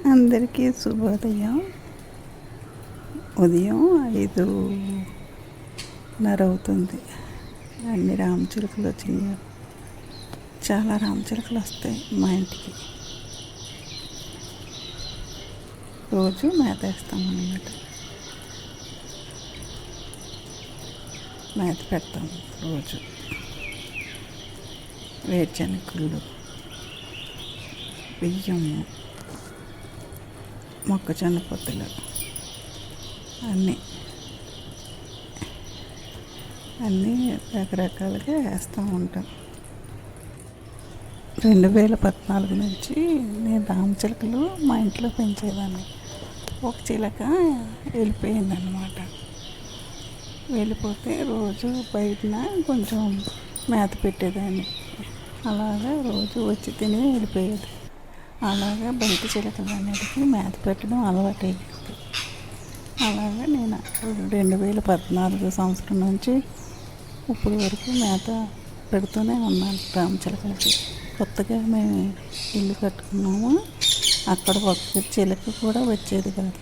అందరికీ శుభోదయం. ఉదయం 5:30 అవుతుంది. అన్ని రామచిలుకలు వచ్చినాయి. చాలా రామచిలుకలు వస్తాయి మా ఇంటికి. రోజు మేత వేస్తామన్నమాట. మేత పెడతాము రోజు. వేరుశనగలు, బియ్యము, మొక్కజొన్న పొత్తులు అన్నీ రకరకాలుగా వేస్తూ ఉంటాం. 2014 నుంచి నేను రామచిలుకలు మా ఇంట్లో పెంచేదాన్ని. ఒక చిలక వెళ్ళిపోయిందన్నమాట. వెళ్ళిపోతే రోజు బయటన కొంచెం మేత పెట్టేదాన్ని. అలాగా రోజు వచ్చి తిని వెళ్ళిపోయేది. అలాగా బయట చిలకలు అన్నిటికీ మేత పెట్టడం అలవాటు అయ్యింది. అలాగా నేను 2014 సంవత్సరం నుంచి ఇప్పుడు వరకు మేత పెడుతూనే ఉన్నాను రామచిలుకలకి. కొత్తగా మేము ఇల్లు కట్టుకున్నాము. అక్కడ ఒక్క చిలక కూడా వచ్చేది కాదు.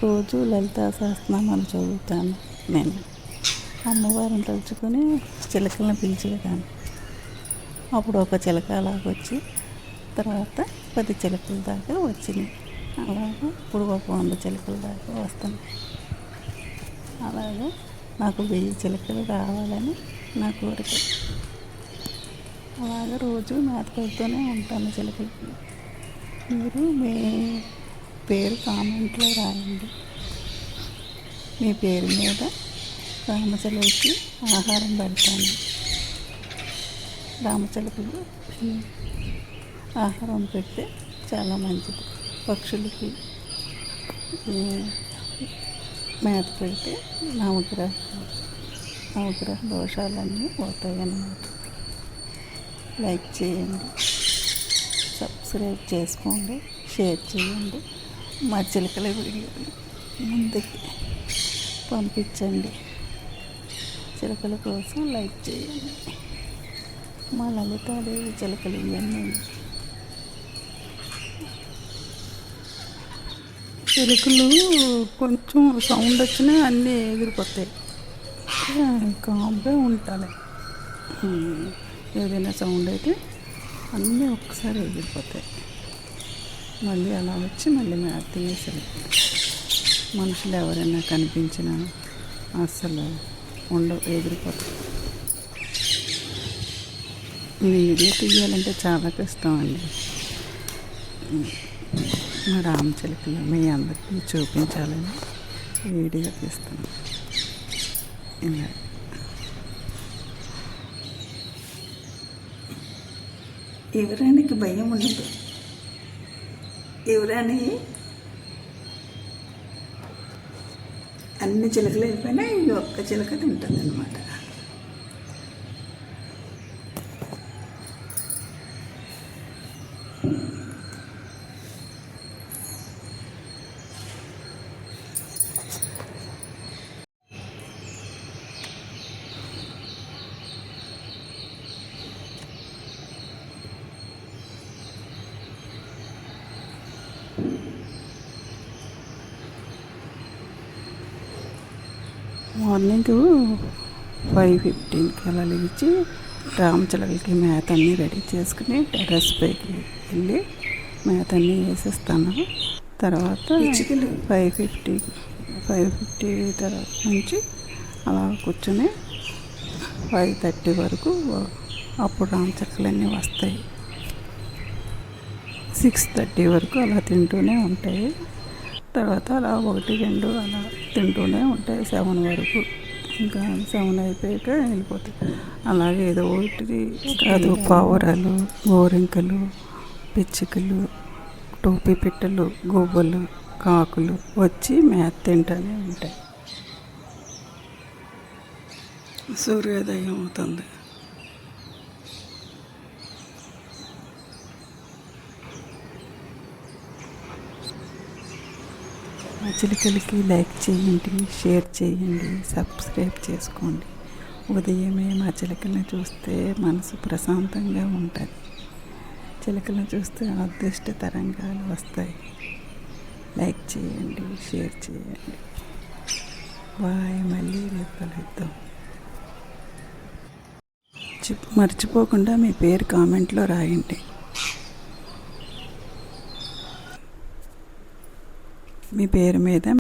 రోజు లలితా సహస్రనామాలు చదువుతాను నేను. అమ్మవారిని తలుచుకొని చిలకలను పిలిచేదాన్ని. అప్పుడు ఒక చిలక అలాగొచ్చి తర్వాత 10 చిలకల దాకా వచ్చినాయి. అలాగే ఇప్పుడు ఒక 100 చిలకల దాకా వస్తున్నాయి. అలాగే నాకు 1000 చిలకలు రావాలని నా కోరిక. అలాగే రోజు మేత పెడుతూనే ఉంటాను చిలకలకి. మీరు మీ పేరు కామెంట్లో రాయండి. మీ పేరు మీద రామచిలుకలకి ఆహారం పెడతాను. రామచిలుకలు ఆహారం పెడితే చాలా మంచిది. పక్షులకి మేత పెడితే నవగ్రహ దోషాలన్నీ పోతాయి అన్నమాట. లైక్ చేయండి, సబ్స్క్రైబ్ చేసుకోండి, షేర్ చేయండి. మా చిలుకల వీడియోని ముందుకి పంపించండి. చిలుకల కోసం లైక్ చేయండి. మా లలితాదేవి చిలుకలు ఇవన్నీ. చిలుకలు కొంచెం సౌండ్ వచ్చినా అన్నీ ఎగిరిపోతాయి. కామ్గా ఉంటాలి. ఏదైనా సౌండ్ అయితే అన్నీ ఒక్కసారి ఎగిరిపోతాయి. మళ్ళీ అలా వచ్చి మళ్ళీ మేత తినేసరి. మనుషులు ఎవరైనా కనిపించినా అస్సలు ఎగిరిపోతాయి. వీడియో తీయాలంటే చాలా కష్టం అండి. మా రామచిలుకలు మీ అందరికీ చూపించాలని వీడియో తీస్తాను. ఇలా ఎవరానికి భయం ఉండదు. ఎవరాని అన్ని చిలకలు వెళ్ళిపోయినా ఈ ఒక్క చిలక తింటుంది అన్నమాట. మార్నింగ్ 5:15కి అలా లేచి రామచిలుకలకి మేత అన్నీ రెడీ చేసుకుని టెర్రస్ పైకి వెళ్ళి మేత అన్నీ వేసేస్తాను. తర్వాత 5:50 తర్వాత నుంచి అలా కూర్చొని 5:30 వరకు అప్పుడు రామచిలుకలన్నీ వస్తాయి. 6:30 వరకు అలా తింటూనే ఉంటాయి. తర్వాత అలా 1, 2 అలా తింటూనే ఉంటాయి 7 వరకు. ఇంకా 7 అయిపోయాక వెళ్ళిపోతాయి. అలాగే ఏదో ఒకటి కాదు, పావురాలు, గోరింకలు, పిచ్చుకలు, టోపీ పిట్టలు, గువ్వలు, కాకులు వచ్చి మేత తింటూనే ఉంటాయి. సూర్యోదయం అవుతుంది. మా చిలుకలకి లైక్ చేయండి, షేర్ చేయండి, సబ్స్క్రైబ్ చేసుకోండి. ఉదయమే మా చిలుకల్ని చూస్తే మనసు ప్రశాంతంగా ఉంటుంది. చిలకలను చూస్తే అదృష్ట తరంగాలు వస్తాయి. లైక్ చేయండి, షేర్ చేయండి. బాయ్, మళ్ళీ రేపు కలుద్దాం. మర్చిపోకుండా మీ పేరు కామెంట్లో రాయండి. మీ పేరు మీద